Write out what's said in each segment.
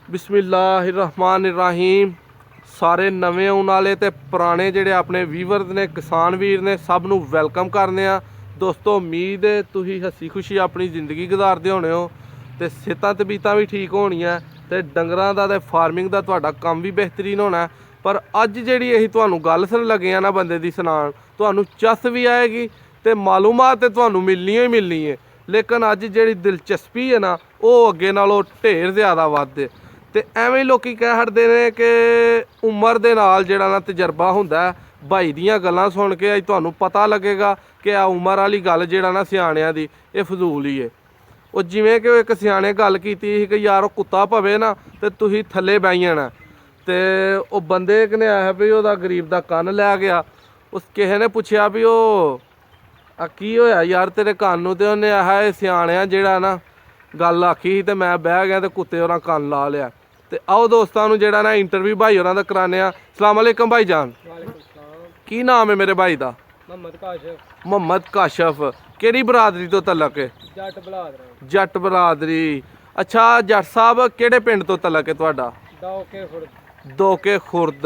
बिस्मिल्लाहिर्रहमानिर्रहीम। सारे नवे आने वाले तो पुराने जिहड़े अपने वीवर ने किसान वीर ने सब नूं वैलकम करने आ। दोस्तों उम्मीद है तुसीं हसी खुशी अपनी ज़िंदगी गुजारदे होने हो तो सेहतां तबीयतां भी ठीक होणियां ते डंगरां दा ते फार्मिंग दा तुहाडा काम भी बेहतरीन होना है। पर अज जिहड़ी असीं तुहानूं गल लगे आ ना बंदे दी सुनाण, तुहानूं चस भी आएगी तो मालूमात ते तुहानूं मिलनी ही मिलनी है। लेकिन अज जिहड़ी दिलचस्पी है ना वो अगे नालों ढेर ज़्यादा वध है। तो एवें लोग कह हटते हैं कि उम्र के नाल जिहड़ा ना तजर्बा हुंदा है। भाई दियां गल्लां सुन के अज तुहानूं पता लगेगा कि आ उम्र वाली गल जिहड़ा ना सियाणियां दी ये फजूल ही है। वो जिवें कि एक सियाणे गल कीती कि यार वो कुत्ता पवे ना तो तुसीं थल्ले बह जाना। तो वो बंदे कने आया भी ओहदा गरीब दा कन्न लै गया। उस किसी ने पुछया भी ओ की होया यार तेरे कन्न नूं, ते उहने आया सियाणिया जिहड़ा ना गल आखी तो मैं बह गया तो कुत्ते उहदा कन्न ला लिया। तो आओ दोस्तों जिहड़ा ना इंटरव्यू भाई होरां दा कराने आ। अस्सलाम वालेकुम भाई जान, की नाम है मेरे भाई दा? मोहम्मद काशफ। केड़ी बरादरी तो तलक है? जट बरादरी। अच्छा जट साहब केड़े पिंड तो तलक है तुहाडा? दोके खुर्द।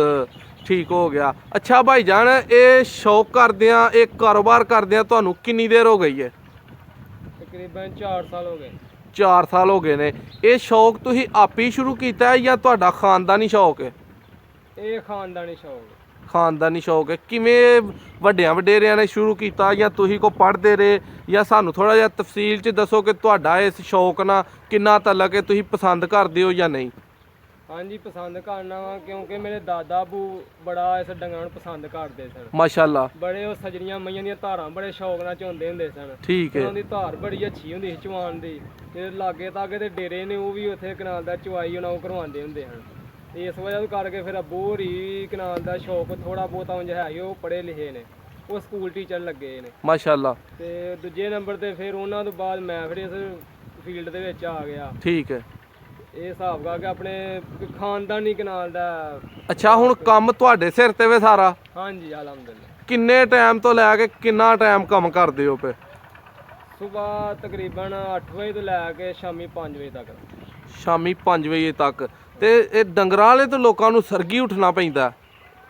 ठीक हो गया। अच्छा भाई जान ये शौक करदियां ये कारोबार करदियां तुहानूं किन्नी देर हो गई है? तकरीबन 4 साल हो गए। 4 साल हो गए ने। ये शौक तुसीं आप ही शुरू कीता है या तुहाडा खानदानी शौक है? ये खानदानी शौक है। खानदानी शौक है। किवें वड्डियां वडेरियां ने शुरू कीता या तुसीं को पढ़दे रहे, या सानूं थोड़ा जिहा तफसील च दसो कि तुहाडा इस शौक नाल किन्ना तलक है, तुसीं पसंद करदे हो या नहीं? हाँ जी पसंद करना वा, क्योंकि मेरे दादा अबू बड़ा इस डंगरां नूं पसंद करते सन। माशाअल्लाह। बड़े वो सजरियां मईयां दियां धारां बड़े शौक नाल चोंदे हुंदे सन। ठीक है। उन्हां दी धार बड़ी अच्छी हुंदी सी चवान दी। ते लागे तागे ते डेरे ने वो भी उत्थे कनाल दा चवाई उन्हां को करवांदे हुंदे हन। ते इस वजह करके फिर अबू होरी कनाल दा शौक थोड़ा बहुत उंज है ही, वो पढ़े लिखे ने, वो स्कूल टीचर लगे ने माशाअल्लाह। ते दूजे नंबर ते फिर उन्हां तो बाद मैं फिर इस फील्ड दे विच आ गया। ठीक है। ਇਹ ਹਿਸਾਬ ਕਰਕੇ ਆਪਣੇ ਖਾਨਦਾਨੀ ਕਨਾਲ ਦਾ। ਅੱਛਾ ਹੁਣ ਕੰਮ ਤੁਹਾਡੇ ਸਿਰ ਤੇ ਵੇ ਸਾਰਾ? ਹਾਂਜੀ ਅਲਹਮਦੁਲਿਲਾ। ਕਿੰਨੇ ਟਾਈਮ ਤੋਂ ਲੈ ਕੇ ਕਿੰਨਾ ਟਾਈਮ ਕੰਮ ਕਰਦੇ ਹੋ ਪਏ? ਸਵੇਰ ਤਕਰੀਬਨ 8 ਵਜੇ ਤੋਂ ਲੈ ਕੇ ਸ਼ਾਮੀ 5 ਵਜੇ ਤੱਕ। ਸ਼ਾਮੀ 5 ਵਜੇ ਤੱਕ। ਤੇ ਇਹ ਡੰਗਰਾਂ ਵਾਲੇ ਤੋਂ ਲੋਕਾਂ ਨੂੰ ਸਰਗੀ ਉੱਠਣਾ ਪੈਂਦਾ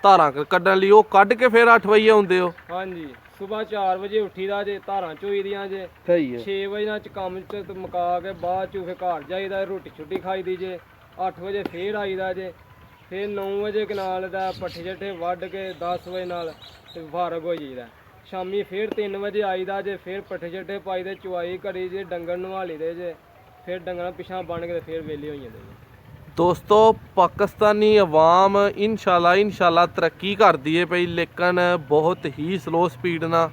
ਧਾਰਾਂ ਕੱਢਣ ਲਈ, ਉਹ ਕੱਢ ਕੇ ਫਿਰ 8 ਵਜੇ ਆਉਂਦੇ ਹੋ? ਹਾਂਜੀ ਸੁਬਹ 4 ਵਜੇ ਉੱਠੀਦਾ ਜੇ, ਧਾਰਾਂ ਚੋਈ ਦੀਆਂ ਜੇ। ਸਹੀ ਹੈ। 6 ਵਜੇ ਨਾਲ ਕੰਮ ਚ ਮੁਕਾ ਕੇ ਬਾਅਦ ਚ ਫਿਰ ਘਰ ਜਾਈਦਾ, ਰੋਟੀ ਛੁੱਟੀ ਖਾਈਦੀ ਜੇ। 8 ਵਜੇ ਫੇਰ ਆਈਦਾ ਜੇ। ਫਿਰ 9 ਵਜੇ ਕਨਾਲ ਦਾ ਪੱਠੇ ਜੱਠੇ ਵੱਢ ਕੇ 10 ਵਜੇ ਨਾਲ ਤੇ ਫਾਰਗ ਹੋ ਜਾਈਦਾ। ਸ਼ਾਮੀ ਫੇਰ 3 ਵਜੇ ਆਈਦਾ ਜੇ। ਫਿਰ ਪੱਠੇ ਜੱਠੇ ਪਾਈਦੇ, ਚੁਆਈ ਕਰੀ ਜੇ, ਡੰਗਰ ਨਵਾਲੀ ਦੇ ਜੇ। ਫਿਰ ਡੰਗਰਾਂ ਪਿਛਾਂ ਬਣ ਕੇ ਫਿਰ ਵੇਲੇ ਹੋ ਜਾਂਦੇ ਜੇ। दोस्तों पाकिस्तानी अवाम इंशाल्लाह तरक्की करती है पई, लेकिन बहुत ही स्लो स्पीड ना।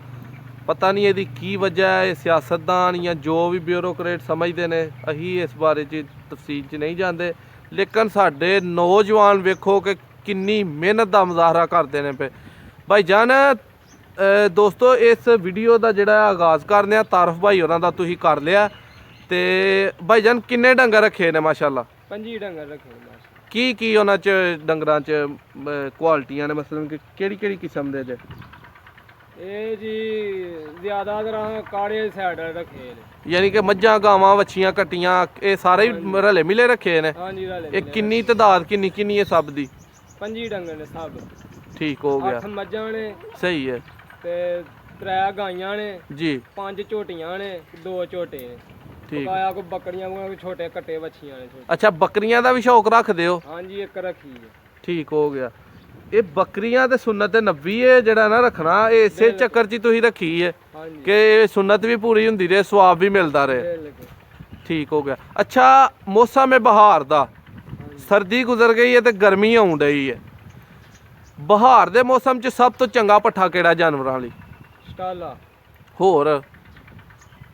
पता नहीं यदी की वजह है, सियासतदान या जो भी ब्यूरोक्रेट समझते हैं, अही इस बारे तफसील च नहीं जानते। लेकिन साडे नौजवान वेखो कि किन्नी मेहनत का मुजाहरा करते हैं पे। भाई जान दोस्तों इस वीडियो का जोड़ा आगाज़ करने तारफ भाई होरां दा तुसीं कर लिया। तो भाई जान किन्ने डंगर रखे ने? माशाअल्लाह 25 डंगर रखे ने। की उन्हां च डंगरां च क्वालिटियां ने, मसलन कि केड़ी किस्म दे जे? ये जी ज़्यादातर काले साइड रखे ने, यानी कि मज्झां गावां वच्छियां कट्टियां ये सारे ही रले मिले रखे ने? हाँ जी रले। ये किन्नी तादाद किन्नी है सब दी? 25 डंगर ने सब। ठीक हो गया। 8 मज्झां ने। सही है। ते 3 गाइयां ने जी। 5 झोटियां ने, 2 झोटे ने। ठीक। बकाया को बकरियां को छोटे कट्टे बच्चियां ने। अच्छा बकरियां दा भी शौक रखदे हो? हाँ जी एक रखी है। ठीक हो गया। ये बकरियां ते सुन्नत नबी है जेड़ा ना रखना, ये इसे चक्कर च तुसीं रखी है कि सुन्नत भी पूरी हुंदी रहे, सवाब भी मिलदा रहे। ठीक हो गया। अच्छा मौसम है बहार दा, सर्दी गुजर गई है तो गर्मी आउण डई है। बहार दे मौसम च सब तो चंगा पट्ठा केड़ा जानवरां लई? स्टाला। होर?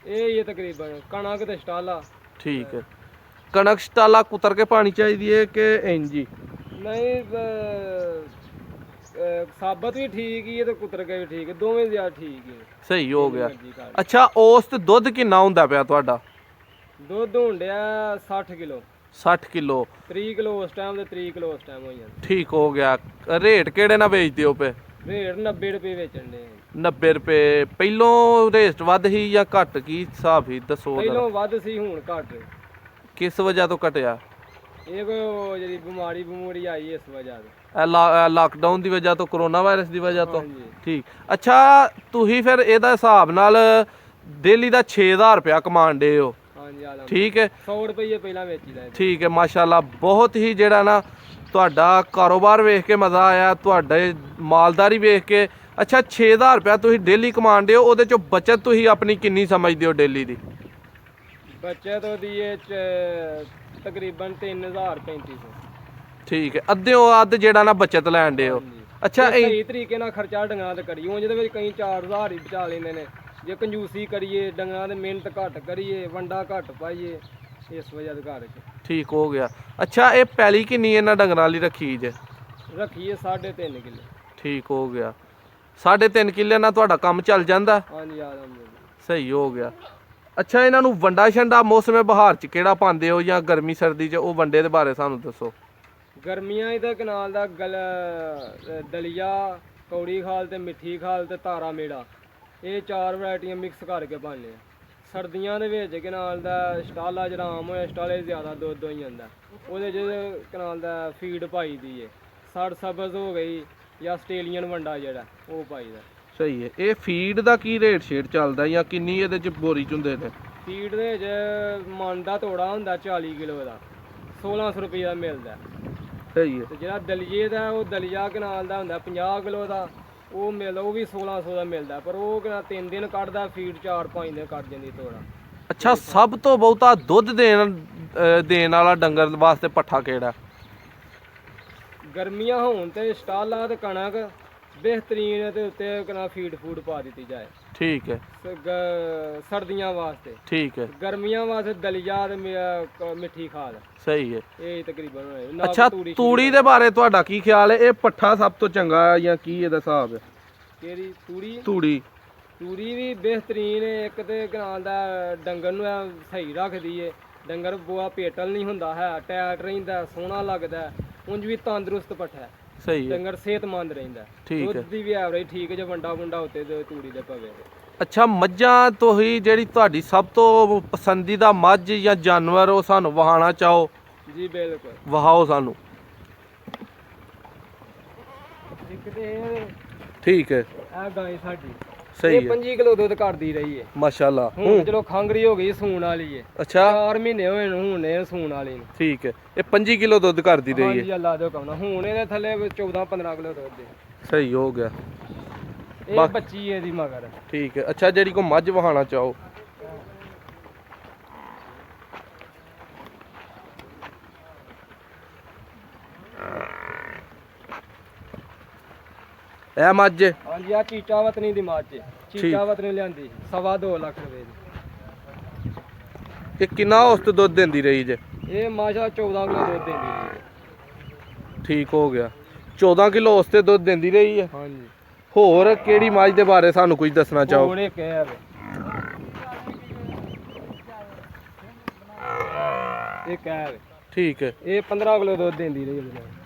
ये तकरीबन कणक ते स्टाला। ठीक है। कणक स्टाला कुतर के पानी चाहिए कि इंजी? नहीं साबत भी ठीक ही है तो कुतर के भी ठीक है, दोवें ज्यादा ठीक है। सही हो गया। अच्छा औसत दुध किन्ना हुंदा पिया तुहाडा? दुध होंडिया 60 किलो। 60 ਕਿਲੋ 3 ਕਿਲੋ ਉਸ ਟਾਈਮ ਤੇ 3 ਕਿਲੋ ਉਸ ਟਾਈਮ ਹੋ ਜਾਂਦਾ। ਠੀਕ ਹੋ ਗਿਆ। ਰੇਟ ਕਿਹੜੇ ਨਾਲ ਵੇਚਦੇ ਹੋ ਪਏ? ਰੇਟ 90 ਰੁਪਏ ਵੇਚਣ ਦੇ। 90 ਰੁਪਏ। ਪਹਿਲੋਂ ਰੇਟ ਵੱਧ ਸੀ ਜਾਂ ਘੱਟ, ਕੀ ਹਿਸਾਬ ਸੀ ਦੱਸੋ? ਪਹਿਲੋਂ ਵੱਧ ਸੀ, ਹੁਣ ਘੱਟ। ਕਿਸ ਵਜ੍ਹਾ ਤੋਂ ਘਟਿਆ? ਇਹ ਕੋਈ ਉਹ ਜਿਹੜੀ ਬਿਮਾਰੀ ਆਈ ਇਸ ਵਜ੍ਹਾ ਤੋਂ। ਇਹ ਲਾਕਡਾਊਨ ਦੀ ਵਜ੍ਹਾ ਤੋਂ, ਕਰੋਨਾ ਵਾਇਰਸ ਦੀ ਵਜ੍ਹਾ ਤੋਂ? ਹਾਂਜੀ। ਠੀਕ। ਅੱਛਾ, ਤੁਸੀਂ ਫਿਰ ਇਹਦਾ ਹਿਸਾਬ ਨਾਲ ਡੇਲੀ ਦਾ 6000 ਰੁਪਇਆ ਕਮਾਉਂਦੇ ਹੋ? ਹਾਂਜੀ ਆਲਮ। ਠੀਕ ਹੈ। 100 ਰੁਪਏ ਪਹਿਲਾਂ ਵੇਚੀਦਾ। ਠੀਕ ਹੈ, ਮਾਸ਼ਾਅੱਲਾ। ਬਹੁਤ ਹੀ ਜਿਹੜਾ ਨਾ ਤੁਹਾਡਾ ਕਾਰੋਬਾਰ ਵੇਖ ਕੇ ਮਜ਼ਾ ਆਇਆ, ਤੁਹਾਡੇ ਮਾਲਦਾਰੀ ਵੇਖ ਕੇ। ਅੱਛਾ, 6000 ਰੁਪਇਆ ਤੁਸੀਂ ਡੇਲੀ ਕਮਾਉਂਦੇ ਹੋ, ਉਹਦੇ ਚੋਂ ਬਚਤ ਤੁਸੀਂ ਆਪਣੀ ਕਿੰਨੀ ਸਮਝਦੇ ਹੋ ਡੇਲੀ ਦੀ? ਬੱਚਤ ਉਹਦੀ ਇਹ ਤਕਰੀਬਨ 3350। ਠੀਕ ਹੈ, ਅੱਧਿਓਂ ਅੱਧ ਜਿਹੜਾ ਨਾ ਬਚਤ ਲੈਣ ਦੇ ਹੋ। ਅੱਛਾ, ਸਹੀ ਤਰੀਕੇ ਨਾਲ ਖਰਚਾ ਡੰਗਾਂ ਤੇ ਕਰੀਏ। ਜਿਹਦੇ ਵਿੱਚ ਕਈ 4000 ਹੀ ਬਚਾ ਲੈਂਦੇ ਨੇ। ਜੇ ਕੰਜੂਸੀ ਕਰੀਏ, ਡੰਗਾਂ ਤੇ ਮਿਹਨਤ ਘੱਟ ਕਰੀਏ, ਵੰਡਾ ਘੱਟ ਪਾਈਏ, ਇਸ ਵਜ੍ਹਾ ਦੇ ਘਰ 'ਚ। ਠੀਕ ਹੋ ਗਿਆ। ਅੱਛਾ, ਇਹ ਪੈਲੀ ਕਿੰਨੀ ਇਹਨਾਂ ਡੰਗਰਾਂ ਲਈ ਰੱਖੀ ਜੇ? ਰੱਖੀਏ 3.5 ਕਿੱਲੇ। ਠੀਕ ਹੋ ਗਿਆ। 3.5 ਕਿੱਲੇ ਨਾਲ ਤੁਹਾਡਾ ਕੰਮ ਚੱਲ ਜਾਂਦਾ? ਹਾਂਜੀ ਆਲਮ। ਸਹੀ ਹੋ ਗਿਆ। ਅੱਛਾ, ਇਹਨਾਂ ਨੂੰ ਵੰਡਾ ਛੰਡਾ ਮੌਸਮੇ ਬਹਾਰ 'ਚ ਕਿਹੜਾ ਪਾਉਂਦੇ ਹੋ ਜਾਂ ਗਰਮੀ ਸਰਦੀ 'ਚ? ਉਹ ਵੰਡੇ ਦੇ ਬਾਰੇ ਸਾਨੂੰ ਦੱਸੋ। ਗਰਮੀਆਂ ਇਹਦਾ ਕਨਾਲ ਦਾ ਦਲੀਆ, ਕੌੜੀ ਖਾਲ ਤੇ ਮਿੱਠੀ ਖਾਲ ਤੇ ਤਾਰਾ ਮੇੜਾ, ਇਹ 4 ਵੈਰਾਈਟੀਆਂ ਮਿਕਸ ਕਰਕੇ ਪਾਉਂਦੇ ਆ। ਸਰਦੀਆਂ ਦੇ ਵਿੱਚ ਕਨਾਲ ਦਾ ਸਟਾਲਾ ਜਿਹੜਾ ਆਮ ਹੋਇਆ, ਸਟਾਲੇ ਜ਼ਿਆਦਾ ਦੁੱਧ ਹੋ ਜਾਂਦਾ, ਉਹਦੇ 'ਚ ਕਨਾਲ ਦਾ ਫੀਡ ਪਾਈ ਦੀ ਹੈ। ਸੜ ਸਬਜ਼ ਹੋ ਗਈ ਜਾਂ ਆਸਟ੍ਰੇਲੀਅਨ ਵੰਡਾ ਜਿਹੜਾ, ਉਹ ਪਾਈਦਾ। ਸਹੀ ਹੈ। ਇਹ ਫੀਡ ਦਾ ਕੀ ਰੇਟ ਸ਼ੇਟ ਚੱਲਦਾ ਜਾਂ ਕਿੰਨੀ ਇਹਦੇ 'ਚ ਬੋਰੀ 'ਚ ਹੁੰਦੇ ਨੇ? ਫੀਡ ਦੇ ਵਿੱਚ ਮਨ ਦਾ ਤੋੜਾ ਹੁੰਦਾ 40 ਕਿਲੋ ਦਾ, 1600 ਰੁਪਏ ਦਾ ਮਿਲਦਾ। ਸਹੀ ਹੈ। ਤੇ ਜਿਹੜਾ ਦਲੀਏ ਦਾ, ਉਹ ਦਲੀਆ ਕਨਾਲ ਦਾ ਹੁੰਦਾ 50 ਕਿਲੋ ਦਾ, ਉਹ ਮਿਲਦਾ, ਉਹ ਵੀ 1600 ਦਾ ਮਿਲਦਾ। ਪਰ ਉਹ ਕਿਨਾ 3 ਦਿਨ ਕੱਢਦਾ, ਫੀਡ 4-5 ਦਿਨ ਕੱਢ ਜਾਂਦੀ ਤੋੜਾ। ਅੱਛਾ, ਸਭ ਤੋਂ ਬਹੁਤਾ ਦੁੱਧ ਦੇਣ ਵਾਲਾ ਡੰਗਰ ਵਾਸਤੇ ਪੱਠਾ ਕਿਹੜਾ? ਗਰਮੀਆਂ ਹੋਣ ਤੇ ਸਟਾਲਾ ਤੇ ਕਣਕ ਬਿਹਤਰੀਨ ਤੇ ਉੱਤੇ ਕਨਾ ਫੀਡ ਫੂਡ ਪਾ ਦਿੱਤੀ ਜਾਏ। ਠੀਕ ਹੈ। ਸਰਦੀਆਂ ਵਾਸਤੇ। ਠੀਕ ਹੈ। ਗਰਮੀਆਂ ਵਾਸਤੇ ਦਲੀਆ ਤੇ ਮਿੱਠੀ ਖਾਦ। ਸਹੀ ਹੈ। ਇਹ ਤਕਰੀਬਨ ਹੋਏ। ਅੱਛਾ, ਤੂੜੀ ਦੇ ਬਾਰੇ ਤੁਹਾਡਾ ਕੀ ਖਿਆਲ ਹੈ? ਇਹ ਪੱਠਾ ਸਭ ਤੋਂ ਚੰਗਾ ਹੈ ਜਾਂ ਕੀ ਇਹਦਾ ਹਿਸਾਬ ਹੈ? ਕਿਹੜੀ ਤੂੜੀ? ਤੂੜੀ ਵੀ ਬਿਹਤਰੀਨ ਹੈ। ਇੱਕ ਤੇ ਕਨਾਲ ਦਾ ਡੰਗਰ ਨੂੰ ਸਹੀ ਰੱਖਦੀ ਏ। ਡੰਗਰ ਬੋਆ ਪੇਟਲ ਨਹੀਂ ਹੁੰਦਾ ਹੈ, ਟੈਟ ਰਹਿੰਦਾ, ਸੋਹਣਾ ਲੱਗਦਾ, ਉਂਝ ਵੀ ਤੰਦਰੁਸਤ ਪੱਠਾ ਹੈ। ਸਹੀ ਹੈ। ਡੰਗਰ ਸਿਹਤਮੰਦ ਰਹਿੰਦਾ। ਦੁੱਧ ਦੀ ਵੀ ਐਵਰੇਜ ਠੀਕ ਜੇ ਵੰਡਾ ਉੱਤੇ ਤੇ ਤੂੜੀ ਦੇ ਪਵੇ। ਅੱਛਾ, ਮੱਝਾਂ ਤੋਂ ਹੀ ਜਿਹੜੀ ਤੁਹਾਡੀ ਸਭ ਤੋਂ ਪਸੰਦੀਦਾ ਮੱਝ ਜਾਂ ਜਾਨਵਰ ਉਹ ਸਾਨੂੰ ਵਹਾਉਣਾ ਚਾਹੋ? ਜੀ ਬਿਲਕੁਲ, ਵਹਾਓ ਸਾਨੂੰ। ਇੱਕ ਤੇ ਠੀਕ ਹੈ। ਇਹ ਗਾਂ ਸਾਡੀ ਸਹੀ ਇਹ 25 ਕਿਲੋ ਦੁੱਧ ਕੱਢਦੀ ਰਹੀ ਹੈ। ਮਾਸ਼ਾਅੱਲਾ। ਹੁਣ ਚਲੋ ਖੰਗਰੀ ਹੋ ਗਈ, ਸੂਣ ਵਾਲੀ ਹੈ। ਅੱਛਾ, 4 ਮਹੀਨੇ ਹੋਏ ਨੇ ਹੁਣ ਇਹ ਸੂਣ ਵਾਲੀ ਨੂੰ। ਠੀਕ ਹੈ। ਇਹ 25 ਕਿਲੋ ਦੁੱਧ ਕਰਦੀ ਰਹੀ ਹੈ? ਹਾਂਜੀ ਅੱਲਾ ਦੇ ਹੁਕਮ ਨਾਲ। ਹੁਣ ਇਹਦੇ ਥੱਲੇ 14-15 ਕਿਲੋ ਦੁੱਧ ਦੇ। ਸਹੀ ਹੋ ਗਿਆ। ਇਹ ਬੱਚੀ ਇਹਦੀ ਮਗਰ। ਠੀਕ ਹੈ। ਅੱਛਾ, ਜਿਹੜੀ ਕੋ ਮੱਝ ਵਹਾਉਣਾ ਚਾਹੋ? ਇਹ ਮੱਝ? ਹਾਂਜੀ, ਆ ਚੀਚਾ ਵਤਨੀ ਦੀ ਮੱਝ। ਚੀਚਾ ਵਤਨੀ ਲਿਆਂਦੀ 2.25 ਲੱਖ ਰੁਪਏ ਦੀ। ਇਹ ਕਿੰਨਾ ਔਸਤ ਦੁੱਧ ਦਿੰਦੀ ਰਹੀ ਜੇ? ਇਹ ਮਾਸ਼ਾ 14 ਕਿਲੋ ਦੁੱਧ ਦਿੰਦੀ ਰਹੀ। ਠੀਕ ਹੋ ਗਿਆ। 14 ਕਿਲੋ ਔਸਤ ਦੁੱਧ ਦਿੰਦੀ ਰਹੀ ਹੈ? ਹਾਂਜੀ। ਹੋਰ ਕਿਹੜੀ ਮੱਝ ਦੇ ਬਾਰੇ ਸਾਨੂੰ ਕੁਝ ਦੱਸਣਾ ਚਾਹੋ? ਹੁਣ ਇਹ ਕਹਿ ਵੇ ਠੀਕ ਹੈ। ਇਹ 15 ਕਿਲੋ ਦੁੱਧ ਦਿੰਦੀ ਰਹੀ ਉਹਦੇ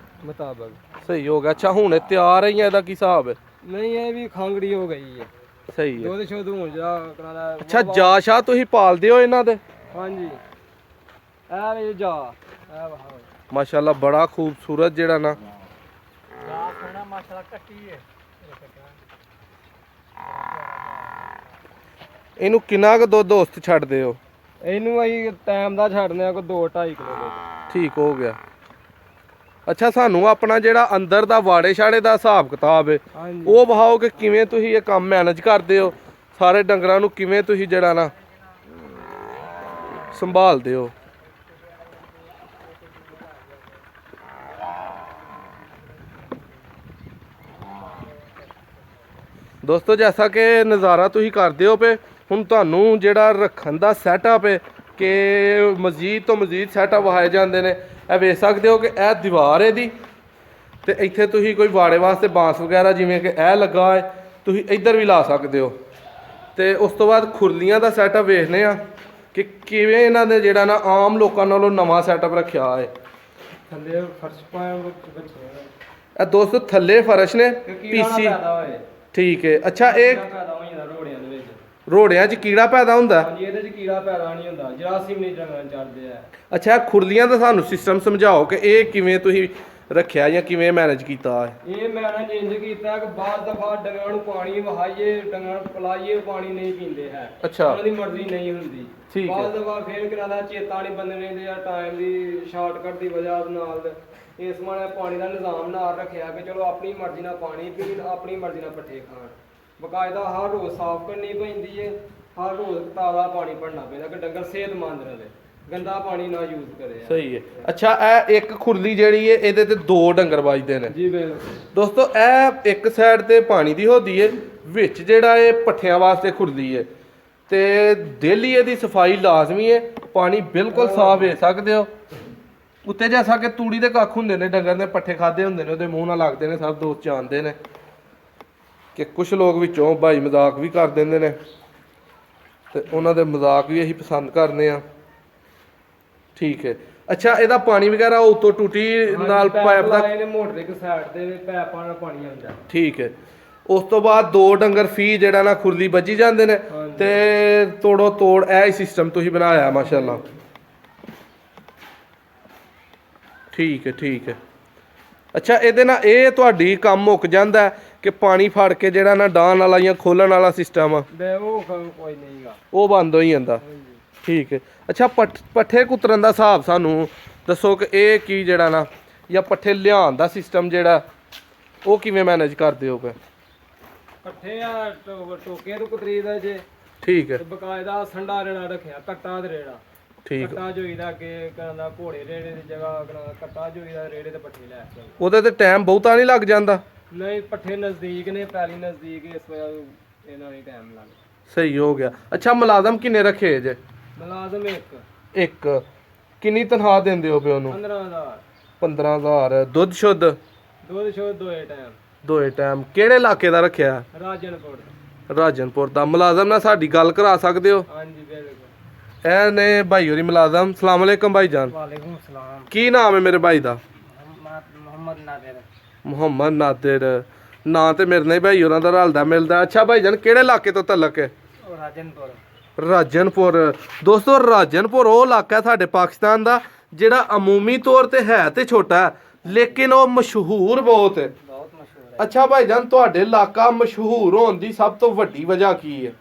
ਮੁਤਾਬਕ। ਸਹੀ ਹੋ ਗਿਆ। ਅੱਛਾ, ਹੁਣ ਇਹ ਤਿਆਰ ਹੈ ਜਾਂ ਇਹਦਾ ਕੀ ਹਿਸਾਬ ਹੈ? ਨਹੀਂ, ਇਹ ਵੀ ਖੰਗੜੀ ਹੋ ਗਈ ਹੈ। ਸਹੀ ਹੈ। ਦੁੱਧ ਸ਼ੁੱਧ ਹੁਣ ਜਾ ਕਰਾਦਾ। ਅੱਛਾ, ਜਾ ਸ਼ਾਹ ਤੁਸੀਂ ਪਾਲਦੇ ਹੋ ਇਹਨਾਂ ਦੇ? ਹਾਂਜੀ, ਇਹ ਵੇ ਜਾ ਇਹ ਵਾ ਮਾਸ਼ਾਅੱਲਾ, ਬੜਾ ਖੂਬਸੂਰਤ ਜਿਹੜਾ ਨਾ ਜਾ ਸੋਹਣਾ ਮਾਸ਼ਾਅੱਲਾ ਕੱਟੀ ਹੈ। ਇਹਨੂੰ ਕਿੰਨਾ ਕੁ ਦੁੱਧ ਔਸਤ ਛੱਡਦੇ ਹੋ? ਇਹਨੂੰ ਅਸੀਂ ਟਾਈਮ ਦਾ ਛੱਡਦੇ ਆ ਕੋਈ 2-2.5 ਕਿਲੋ ਦੁੱਧ। ਠੀਕ ਹੋ ਗਿਆ। ਅੱਛਾ, ਸਾਨੂੰ ਆਪਣਾ ਜਿਹੜਾ ਅੰਦਰ ਦਾ ਵਾੜੇ ਛਾੜੇ ਦਾ ਹਿਸਾਬ ਕਿਤਾਬ ਹੈ ਉਹ ਵਿਖਾਓ ਕਿ ਕਿਵੇਂ ਤੁਸੀਂ ਇਹ ਕੰਮ ਮੈਨੇਜ ਕਰਦੇ ਹੋ? ਸਾਰੇ ਡੰਗਰਾਂ ਨੂੰ ਕਿਵੇਂ ਤੁਸੀਂ ਜਿਹੜਾ ਨਾ ਸੰਭਾਲਦੇ ਹੋ? ਦੋਸਤੋ, ਜੈਸਾ ਕਿ ਨਜ਼ਾਰਾ ਤੁਸੀਂ ਕਰਦੇ ਹੋ ਪਏ, ਹੁਣ ਤੁਹਾਨੂੰ ਜਿਹੜਾ ਰੱਖਣ ਦਾ ਸੈਟਅਪ ਹੈ ਕਿ ਮਜ਼ੀਦ ਤੋਂ ਮਜ਼ੀਦ ਸੈਟਅਪ ਵਹਾਏ ਜਾਂਦੇ ਨੇ। ਇਹ ਵੇਖ ਸਕਦੇ ਹੋ ਕਿ ਇਹ ਦੀਵਾਰ ਇਹਦੀ, ਤੇ ਇੱਥੇ ਤੁਸੀਂ ਕੋਈ ਵਾੜੇ ਵਾਸਤੇ ਬਾਂਸ ਵਗੈਰਾ ਜਿਵੇਂ ਕਿ ਇਹ ਲੱਗਾ ਹੈ, ਤੁਸੀਂ ਇੱਧਰ ਵੀ ਲਾ ਸਕਦੇ ਹੋ। ਤੇ ਉਸ ਤੋਂ ਬਾਅਦ ਖੁਰਲੀਆਂ ਦਾ ਸੈਟਅਪ ਵੇਖਦੇ ਆ ਕਿ ਕਿਵੇਂ ਇਹਨਾਂ ਦੇ ਜਿਹੜਾ ਨਾ ਆਮ ਲੋਕਾਂ ਨਾਲੋਂ ਨਵਾਂ ਸੈਟਅਪ ਰੱਖਿਆ ਹੈ। ਥੱਲੇ ਫਰਸ਼ ਪਾਇਆ ਬੱਚੇ ਇਹ ਦੋਸਤੋ ਥੱਲੇ ਫਰਸ਼ ਨੇ ਪੀਸੀ ਪੀਸੀ। ਪੈਦਾ ਹੋਏ ਠੀਕ ਹੈ। ਅੱਛਾ ਇਹ ਪੈਦਾ ਹੋ ਜਾਂਦਾ ਰੋੜਿਆਂ ਦੇ ਵਿੱਚ। ਰੋੜਿਆਂ 'ਚ ਕੀੜਾ ਪੈਦਾ ਹੁੰਦਾ? ਹਾਂਜੀ ਇਹਦੇ 'ਚ ਕੀੜਾ ਪੈਦਾ ਨਹੀਂ ਹੁੰਦਾ, ਜਰਾਸੀਮ ਨਹੀਂ ਚੜਦੇ ਆ। ਅੱਛਾ ਇਹ ਖੁਰਲੀਆਂ ਦਾ ਸਾਨੂੰ ਸਿਸਟਮ ਸਮਝਾਓ ਕਿ ਇਹ ਕਿਵੇਂ ਤੁਸੀਂ ਰੱਖਿਆ ਜਾਂ ਕਿਵੇਂ ਮੈਨੇਜ ਕੀਤਾ ਹੈ? ਇਹ ਮੈਨੇਜ ਇੰਜ ਕੀਤਾ ਕਿ ਬਾਅਦ ਦਫਾ ਡੰਗਰਾਂ ਨੂੰ ਪਾਣੀ ਵਹਾਈਏ, ਡੰਗਰਾਂ ਨੂੰ ਪਿਲਾਈਏ, ਪਾਣੀ ਨਹੀਂ ਪੀਂਦੇ ਹੈ। ਅੱਛਾ। ਉਹਨਾਂ ਦੀ ਮਰਜ਼ੀ ਨਹੀਂ ਹੁੰਦੀ। ਠੀਕ ਹੈ। ਬਾਅਦ ਦਫਾ ਫੇਰ ਕਰਾਦਾ ਚੇਤਾ ਨਹੀਂ ਬੰਦੇ ਰਹਿੰਦੇ ਆ, ਟਾਈਮ ਦੀ ਸ਼ਾਰਟਕਟ ਦੀ ਵਜ੍ਹਾ ਨਾਲ ਇਸ ਮਾਨੇ ਪਾਣੀ ਦਾ ਨਿਜ਼ਾਮ ਨਾਲ ਰੱਖਿਆ ਕਿ ਚਲੋ ਆਪਣੀ ਮਰਜ਼ੀ ਨਾਲ ਪਾਣੀ ਪੀਣ, ਆਪਣੀ ਮਰਜ਼ੀ ਨਾਲ ਪੱਠੇ ਖਾਣ। ਬਕਾਇਦਾ ਹਰ ਰੋਜ਼ ਸਾਫ਼ ਕਰਨੀ ਪੈਂਦੀ ਹੈ, ਹਰ ਰੋਜ਼ ਤਾਜ਼ਾ ਪਾਣੀ ਭਰਨਾ ਪੈਂਦਾ ਕਿ ਡੰਗਰ ਸਿਹਤਮੰਦ ਰਹੇ, ਗੰਦਾ ਪਾਣੀ ਨਾ ਯੂਜ਼ ਕਰੇ। ਸਹੀ ਹੈ। ਅੱਛਾ ਇਹ ਇੱਕ ਖੁਰਲੀ ਜਿਹੜੀ ਹੈ ਇਹਦੇ ਤੇ 2 ਡੰਗਰ ਵੱਜਦੇ ਨੇ ਜੀ ਬਿਲਕੁਲ ਦੋਸਤੋ। ਇਹ ਇੱਕ ਸਾਈਡ ਤੇ ਪਾਣੀ ਦੀ ਹੋਦੀ ਹੈ, ਵਿੱਚ ਜਿਹੜਾ ਇਹ ਪੱਠਿਆਂ ਵਾਸਤੇ ਖੁਰਲੀ ਹੈ ਤੇ ਡੇਲੀ ਇਹਦੀ ਸਫਾਈ ਲਾਜ਼ਮੀ ਹੈ। ਪਾਣੀ ਬਿਲਕੁਲ ਸਾਫ਼ ਵੇਖ ਸਕਦੇ ਹੋ। ਉੱਤੇ ਜੈਸਾ ਕਿ ਤੂੜੀ ਦੇ ਕੱਖ ਹੁੰਦੇ ਨੇ, ਡੰਗਰ ਨੇ ਪੱਠੇ ਖਾਦੇ ਹੁੰਦੇ ਨੇ, ਉਹਦੇ ਮੂੰਹ ਨਾਲ ਲੱਗਦੇ ਨੇ, ਸਭ ਦੋਸਤ ਜਾਣਦੇ ਨੇ ਕਿ ਕੁਝ ਲੋਕ ਵਿੱਚੋਂ ਭਾਈ ਮਜ਼ਾਕ ਵੀ ਕਰ ਦਿੰਦੇ ਨੇ ਤੇ ਉਹਨਾਂ ਦੇ ਮਜ਼ਾਕ ਵੀ ਅਸੀਂ ਪਸੰਦ ਕਰਨੇ ਆ। ਠੀਕ ਹੈ। ਅੱਛਾ ਇਹਦਾ ਪਾਣੀ ਵਗੈਰਾ ਉੱਤੋਂ ਟੂਟੀ ਨਾਲ ਪਾਈਪ ਦਾ ਇਹਨੇ ਮੋਟਰ ਇੱਕ ਸਾਈਡ ਤੇ ਪੈਪਾਂ ਨਾਲ ਪਾਣੀ ਆਉਂਦਾ। ਠੀਕ ਹੈ। ਉਸ ਤੋਂ ਬਾਅਦ 2 ਡੰਗਰ ਫੀ ਜਿਹੜਾ ਨਾ ਖੁਰਲੀ ਵੱਜੀ ਜਾਂਦੇ ਨੇ ਤੇ ਤੋੜੋ ਤੋੜ ਇਹ ਹੀ ਸਿਸਟਮ ਤੁਸੀਂ ਬਣਾਇਆ ਮਾਸ਼ਾਅੱਲਾ। ਠੀਕ ਹੈ ਠੀਕ ਹੈ। ਅੱਛਾ ਇਹਦੇ ਨਾਲ ਇਹ ਤੁਹਾਡੀ ਕੰਮ ਮੁੱਕ ਜਾਂਦਾ ਹੈ ਕਿ ਪਾਣੀ ਫੜ ਕੇ ਜਿਹੜਾ ਨਾ ਡਾਣ ਵਾਲਾ ਜਾਂ ਖੋਲਣ ਵਾਲਾ ਸਿਸਟਮ ਆ ਉਹ ਕੋਈ ਨਹੀਂਗਾ, ਉਹ ਬੰਦ ਹੋ ਜਾਂਦਾ। ਠੀਕ ਹੈ। ਅੱਛਾ ਪੱਠੇ ਕੁਤਰਨ ਦਾ ਹਿਸਾਬ ਸਾਨੂੰ ਦੱਸੋ ਕਿ ਇਹ ਕੀ ਜਿਹੜਾ ਨਾ ਜਾਂ ਪੱਠੇ ਲਿਆਉਣ ਦਾ ਸਿਸਟਮ ਜਿਹੜਾ ਉਹ ਕਿਵੇਂ ਮੈਨੇਜ ਕਰਦੇ ਹੋ? ਪੱਠੇ ਆ ਟੋਕੇ ਤੋਂ ਕੁਤਰੀ ਦਾ ਜੇ। ਠੀਕ ਹੈ। ਤੇ ਬਕਾਇਦਾ ਸੰਡਾ ਰੇੜਾ ਰੱਖਿਆ, ਕੱਟਾ ਤੇ ਰੇੜਾ। ਠੀਕ ਕੱਟਾ ਜੋਈਦਾ ਅੱਗੇ ਕਹਿੰਦਾ ਘੋੜੇ ਰੇੜੇ ਦੀ ਜਗ੍ਹਾ ਕਹਿੰਦਾ ਕੱਟਾ ਜੋਈਦਾ ਰੇੜੇ ਤੇ ਪੱਠੇ ਲੈ ਕੇ। ਉਹਦੇ ਤੇ ਟਾਈਮ ਬਹੁਤਾ ਨਹੀਂ ਲੱਗ ਜਾਂਦਾ? ਨਹੀਂ ਪੱਠੇ ਨਜ਼ਦੀਕ ਨੇ, ਪੈਲੀ ਨਜ਼ਦੀਕ, ਇਸ ਵਜ੍ਹਾ ਇਹਨਾਂ ਨਹੀਂ ਟਾਈਮ ਲੱਗਦਾ। ਸਹੀ ਹੋ ਗਿਆ। ਅੱਛਾ ਮੁਲਾਜ਼ਮ ਕਿੰਨੇ ਰੱਖੇ ਜੇ? ਮੁਲਾਜ਼ਮ ਇੱਕ। ਕਿੰਨੀ ਤਨਖਾਹ ਦਿੰਦੇ ਹੋ ਪਏ ਉਹਨੂੰ? 15,000। 15,000। ਦੁੱਧ ਸ਼ੁੱਧ? ਦੁੱਧ ਸ਼ੁੱਧ ਦੋਏ ਟਾਈਮ। ਕਿਹੜੇ ਇਲਾਕੇ ਦਾ ਰੱਖਿਆ? ਰਾਜਨਪੁਰ ਦਾ। ਮੁਲਾਜ਼ਮ ਨਾਲ ਸਾਡੀ ਗੱਲ ਕਰਾ ਸਕਦੇ ਹੋ? ਹਾਂਜੀ ਬਿਲਕੁਲ। ਇਹ ਨੇ ਭਾਈ ਹੋਰੀ ਮੁਲਾਜ਼ਮ। ਸਲਾਮ ਅਲੈਕਮ ਭਾਈ ਜਾਨ। ਵਾਲੇਕੁਮ ਸਲਾਮ। ਕੀ ਨਾਮ ਹੈ ਮੇਰੇ ਭਾਈ ਦਾ? ਮੁਹੰਮਦ ਨਾਦਰ। ਮੁਹੰਮਦ ਨਾਦਰ। ਨਾਂ ਤੇ ਮੇਰੇ ਨਾਲ ਭਾਈ ਹੋਰਾਂ ਦਾ ਰਲਦਾ ਮਿਲਦਾ। ਅੱਛਾ ਭਾਈ ਜਾਨ ਕਿਹੜੇ ਇਲਾਕੇ ਤੋਂ ਤਲਕ ਹੈ? ਰਾਜਨਪੁਰ। ਦੋਸਤੋ ਰਾਜਨਪੁਰ ਉਹ ਇਲਾਕਾ ਸਾਡੇ ਪਾਕਿਸਤਾਨ ਦਾ ਜਿਹੜਾ ਅਮੂਮੀ ਤੌਰ ਤੇ ਹੈ ਤੇ ਛੋਟਾ ਹੈ ਲੇਕਿਨ ਉਹ ਮਸ਼ਹੂਰ ਬਹੁਤ ਹੈ। ਬਹੁਤ ਮਸ਼ਹੂਰ ਹੈ। ਅੱਛਾ ਭਾਈ ਜਾਨ ਤੁਹਾਡੇ ਇਲਾਕਾ ਮਸ਼ਹੂਰ ਹੋਣ ਦੀ ਸਭ ਤੋਂ ਵੱਡੀ ਵਜ੍ਹਾ ਕੀ ਹੈ?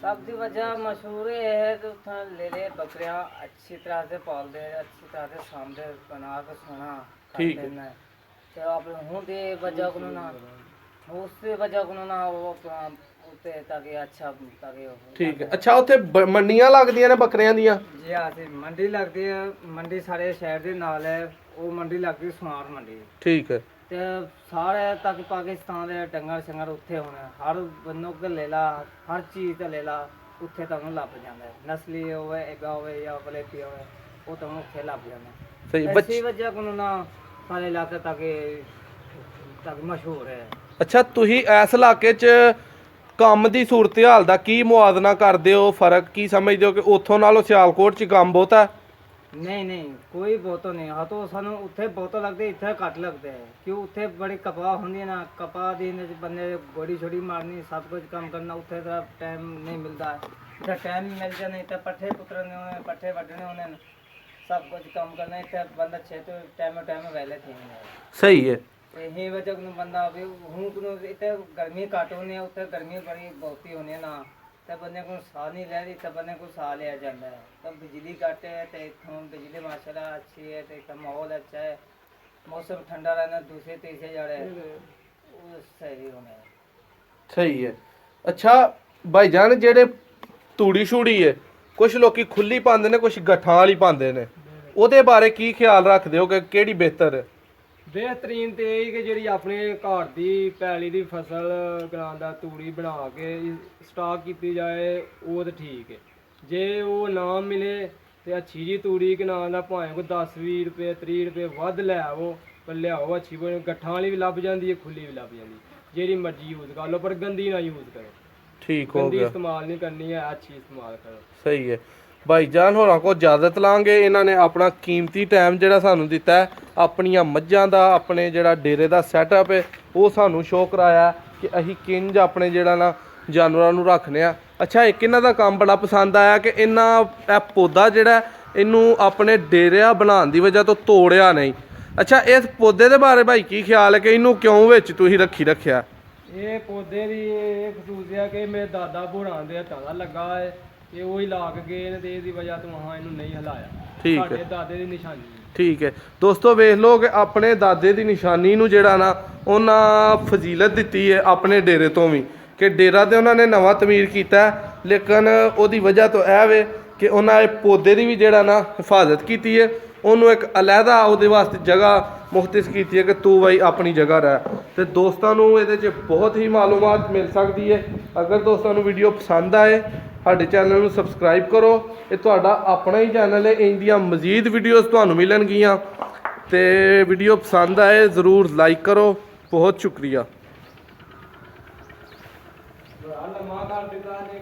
सब की वजह मशहूर ये है तो ले ले बकरियां अच्छी तरह से पाल दे, अच्छी तरह से सामने बना के सोना ठीक है। देना तो आप हूँ दे वजह को ना उससे वजह को ना वो उते ताकि अच्छा ताकि ਠੀਕ ਹੈ। ਅੱਛਾ ਉੱਥੇ ਮੰਡੀਆਂ ਲੱਗਦੀਆਂ ਨੇ ਬੱਕਰਿਆਂ ਦੀਆਂ? जी हाँ जी मंडी लगती है, मंडी सारे शहर के नाल है, वो मंडी लगती है सुनार मंडी। ਠੀਕ ਹੈ। ਤੇ ਸਾਰੇ ਤੱਕ ਪਾਕਿਸਤਾਨ ਦੇ ਡੰਗਰ ਸ਼ੰਗਰ ਉੱਥੇ ਹੋਣੇ, ਹਰ ਬੰਨੋ ਕੇ ਲੈ ਲਾ, ਹਰ ਚੀਜ਼ ਤੇ ਲੈ ਲਾ, ਉੱਥੇ ਤੁਹਾਨੂੰ ਲੱਭ ਜਾਂਦਾ ਹੈ। ਨਸਲੀ ਹੋਵੇ, ਐਗਾ ਹੋਵੇ ਜਾਂ ਬਲੇਤੀ ਹੋਵੇ, ਉਹ ਤੁਹਾਨੂੰ ਉੱਥੇ ਲੱਭ ਜਾਂਦਾ। ਸਹੀ। ਇਸੇ ਵਜ੍ਹਾ ਕੋਲ ਨਾ ਸਾਰੇ ਇਲਾਕੇ ਤੱਕ ਮਸ਼ਹੂਰ ਹੈ। ਅੱਛਾ ਤੁਸੀਂ ਇਸ ਇਲਾਕੇ 'ਚ ਕੰਮ ਦੀ ਸੂਰਤ ਹਾਲ ਦਾ ਕੀ ਮੁਆਵਜ਼ਾ ਕਰਦੇ ਹੋ? ਫਰਕ ਕੀ ਸਮਝਦੇ ਹੋ ਕਿ ਉੱਥੋਂ ਨਾਲੋਂ ਸਿਆਲਕੋਟ 'ਚ ਕੰਮ ਬਹੁਤ ਹੈ? ਨਹੀਂ ਨਹੀਂ ਕੋਈ ਬਹੁਤੋਂ ਨਹੀਂ। ਹਾਂ ਤਾਂ ਸਾਨੂੰ ਉੱਥੇ ਬਹੁਤ ਲੱਗਦੇ, ਇੱਥੇ ਘੱਟ ਲੱਗਦੇ ਹੈ ਕਿਉਂ ਉੱਥੇ ਬੜੀ ਕਪਾਹ ਹੁੰਦੀ ਨਾ, ਕਪਾਹ ਦੀ ਬੰਦੇ ਗੋੜੀ ਛੋੜੀ ਮਾਰਨੀ, ਸਭ ਕੁਝ ਕੰਮ ਕਰਨਾ, ਉੱਥੇ ਦਾ ਟਾਈਮ ਨਹੀਂ ਮਿਲਦਾ। ਇੱਥੇ ਟਾਈਮ ਮਿਲ ਜਾ ਨਹੀਂ ਤਾਂ ਪੱਠੇ ਪੁੱਤਰਨੇ ਹੋਣੇ, ਪੱਠੇ ਵੱਢਣੇ ਹੋਣੇ, ਸਭ ਕੁਝ ਕੰਮ ਕਰਨਾ। ਇੱਥੇ ਬੰਦਾ ਛੇਤੀ ਟਾਈਮ ਵੈਲੇ ਥੀ ਸਹੀ ਹੈ। ਇਹੀ ਵਜ੍ਹਾ ਨੂੰ ਬੰਦਾ ਵੀ ਹੁਣ ਕੋਲ ਇੱਥੇ ਗਰਮੀ ਘੱਟ ਹੋਣੀ ਹੈ, ਉੱਥੇ ਗਰਮੀ ਬੜੀ ਬਹੁਤੀ ਹੋਣੀ ਹੈ ਨਾ, ਤੇ ਬੰਦੇ ਕੋਲ ਸਾਹ ਨਹੀਂ ਲੈ ਰਹੀ ਤਾਂ ਬੰਦੇ ਕੋਲ ਸਾਹ ਲਿਆ ਜਾਂਦਾ ਹੈ। ਤਾਂ ਬਿਜਲੀ ਘੱਟ ਹੈ ਤੇ ਇੱਥੋਂ ਬਿਜਲੀ ਮਾਸ਼ਾਅੱਲਾ ਅੱਛੀ ਹੈ ਤੇ ਇੱਥੇ ਮਾਹੌਲ ਅੱਛਾ ਹੈ, ਮੌਸਮ ਠੰਡਾ ਰਹਿਣਾ, ਦੂਸਰੇ ਤੀਸਰੇ ਜੜੇ ਉਹ ਸਹੀ ਹੋਣਾ। ਸਹੀ ਹੈ। ਅੱਛਾ ਭਾਈ ਜਾਨ ਜਿਹੜੇ ਤੂੜੀ ਛੂੜੀ ਹੈ ਕੁਝ ਲੋਕੀ ਖੁੱਲੀ ਪਾਉਂਦੇ ਨੇ, ਕੁਝ ਗੱਠਾਂ ਵਾਲੀ ਪਾਉਂਦੇ ਨੇ, ਉਹਦੇ ਬਾਰੇ ਕੀ ਖਿਆਲ ਰੱਖਦੇ ਹੋ ਕਿ ਕਿਹੜੀ ਬਿਹਤਰ ਹੈ? ਬਿਹਤਰੀਨ ਤੇ ਇਹ ਕਿ ਜਿਹੜੀ ਆਪਣੇ ਘਰ ਦੀ ਪੈਲੀ ਦੀ ਫਸਲ ਕਰਾਂ ਦਾ ਤੂੜੀ ਬਣਾ ਕੇ ਸਟਾਕ ਕੀਤੀ ਜਾਏ ਉਹ ਤਾਂ ਠੀਕ ਹੈ। ਜੇ ਉਹ ਨਾ ਮਿਲੇ ਤੇ ਅੱਛੀ ਜੀ ਤੂੜੀ ਕਿ ਨਾਂ ਦਾ ਭਾਵੇਂ ਕੋਈ 10-20 ਰੁਪਏ 30 ਰੁਪਏ ਵੱਧ ਲੈ ਆਵੋ, ਪਰ ਲਿਆਓ ਅੱਛੀ। ਗੱਠਾਂ ਵਾਲੀ ਵੀ ਲੱਭ ਜਾਂਦੀ ਹੈ, ਖੁੱਲੀ ਵੀ ਲੱਭ ਜਾਂਦੀ, ਜਿਹੜੀ ਮਰਜ਼ੀ ਯੂਜ਼ ਕਰ ਲਓ ਪਰ ਗੰਦੀ ਨਾ ਯੂਜ਼ ਕਰੋ। ਠੀਕ ਹੋ ਗੰਦੀ ਗਿਆ। ਇਸਤੇਮਾਲ ਨਹੀਂ ਕਰਨੀ ਹੈ, ਅੱਛੀ ਇਸਤੇਮਾਲ ਕਰੋ। ਸਹੀ ਹੈ। ਭਾਈਜਾਨ ਹੋਰਾਂ ਕੋਲ ਇਜਾਜ਼ਤ ਲਾਂਗੇ। ਇਹਨਾਂ ਨੇ ਆਪਣਾ ਕੀਮਤੀ ਟਾਈਮ ਜਿਹੜਾ ਸਾਨੂੰ ਦਿੱਤਾ ਹੈ, ਆਪਣੀਆਂ ਮੱਝਾਂ ਦਾ, ਆਪਣੇ ਜਿਹੜਾ ਡੇਰੇ ਦਾ ਸੈਟਅਪ ਹੈ ਉਹ ਸਾਨੂੰ ਸ਼ੋਅ ਕਰਾਇਆ ਕਿ ਅਸੀਂ ਕਿੰਜ ਆਪਣੇ ਜਿਹੜਾ ਨਾ ਜਾਨਵਰਾਂ ਨੂੰ ਰੱਖਨੇ ਆ। ਅੱਛਾ, ਇੱਕ ਇਹਨਾਂ ਦਾ ਕੰਮ ਬੜਾ ਪਸੰਦ ਆਇਆ ਕਿ ਇਹਨਾਂ ਇਹ ਪੌਦਾ ਜਿਹੜਾ ਇਹਨੂੰ ਆਪਣੇ ਡੇਰਿਆ ਬਣਾਉਣ ਦੀ ਵਜ੍ਹਾ ਤੋਂ ਤੋੜਿਆ ਨਹੀਂ। ਅੱਛਾ, ਇਸ ਪੌਦੇ ਦੇ ਬਾਰੇ ਭਾਈ ਕੀ ਖਿਆਲ ਹੈ ਕਿ ਇਹਨੂੰ ਕਿਉਂ ਵਿੱਚ ਤੁਸੀਂ ਰੱਖਿਆ? ਇਹ ਪੌਦੇ ਦੀ ਇਹ ਖਸੂਸੀਅਤ ਕਿ ਮੇਰੇ ਦਾਦਾ ਭੁਰਾਂ ਦੇ ਹੱਥਾਂ ਦਾ ਲੱਗਾ ਹੈ, ਇਹ ਉਹੀ ਲਾ ਕੇ ਗਏ ਨੇ ਤੇ ਇਹਦੀ ਵਜ੍ਹਾ ਤੋਂ ਇਹਨੂੰ ਨਹੀਂ ਹਿਲਾਇਆ। ਠੀਕ ਹੈ, ਸਾਡੇ ਦਾਦੇ ਦੀ ਨਿਸ਼ਾਨੀ। ਠੀਕ ਹੈ ਦੋਸਤੋ, ਵੇਖ ਲਓ ਕਿ ਆਪਣੇ ਦਾਦੇ ਦੀ ਨਿਸ਼ਾਨੀ ਨੂੰ ਜਿਹੜਾ ਨਾ ਉਹਨਾਂ ਫਜ਼ੀਲਤ ਦਿੱਤੀ ਹੈ ਆਪਣੇ ਡੇਰੇ ਤੋਂ ਵੀ, ਕਿ ਡੇਰਾ ਤੇ ਉਹਨਾਂ ਨੇ ਨਵਾਂ ਤਮੀਰ ਕੀਤਾ, ਲੇਕਿਨ ਉਹਦੀ ਵਜ੍ਹਾ ਤੋਂ ਇਹ ਵੇ ਕਿ ਉਹਨਾਂ ਇਹ ਪੌਦੇ ਦੀ ਵੀ ਜਿਹੜਾ ਨਾ ਹਿਫਾਜ਼ਤ ਕੀਤੀ ਹੈ, ਉਹਨੂੰ ਇੱਕ ਅਲੱਗਾ ਉਹਦੇ ਵਾਸਤੇ ਜਗ੍ਹਾ ਮੁਖਤਿਸ ਕੀਤੀ ਹੈ ਕਿ ਤੂੰ ਬਾਈ ਆਪਣੀ ਜਗ੍ਹਾ ਰਹਿ। ਤੇ ਦੋਸਤਾਂ ਨੂੰ ਇਹਦੇ 'ਚ ਬਹੁਤ ਹੀ ਮਾਲੂਮਾਤ ਮਿਲ ਸਕਦੀ ਹੈ। ਅਗਰ ਦੋਸਤਾਂ ਨੂੰ ਵੀਡੀਓ ਪਸੰਦ ਆਏ, ਸਾਡੇ ਚੈਨਲ ਨੂੰ ਸਬਸਕ੍ਰਾਈਬ ਕਰੋ। ਇਹ ਤੁਹਾਡਾ ਆਪਣਾ ਹੀ ਚੈਨਲ ਹੈ, ਇੰਜ ਦੀਆਂ ਮਜ਼ੀਦ ਵੀਡੀਓਜ਼ ਤੁਹਾਨੂੰ ਮਿਲਣਗੀਆਂ। ਤੇ ਵੀਡੀਓ ਪਸੰਦ ਆਏ ਜ਼ਰੂਰ ਲਾਈਕ ਕਰੋ। ਬਹੁਤ ਸ਼ੁਕਰੀਆ। ਲੰਮਾ ਕਰ ਦਿੱਤਾ ਨੇ।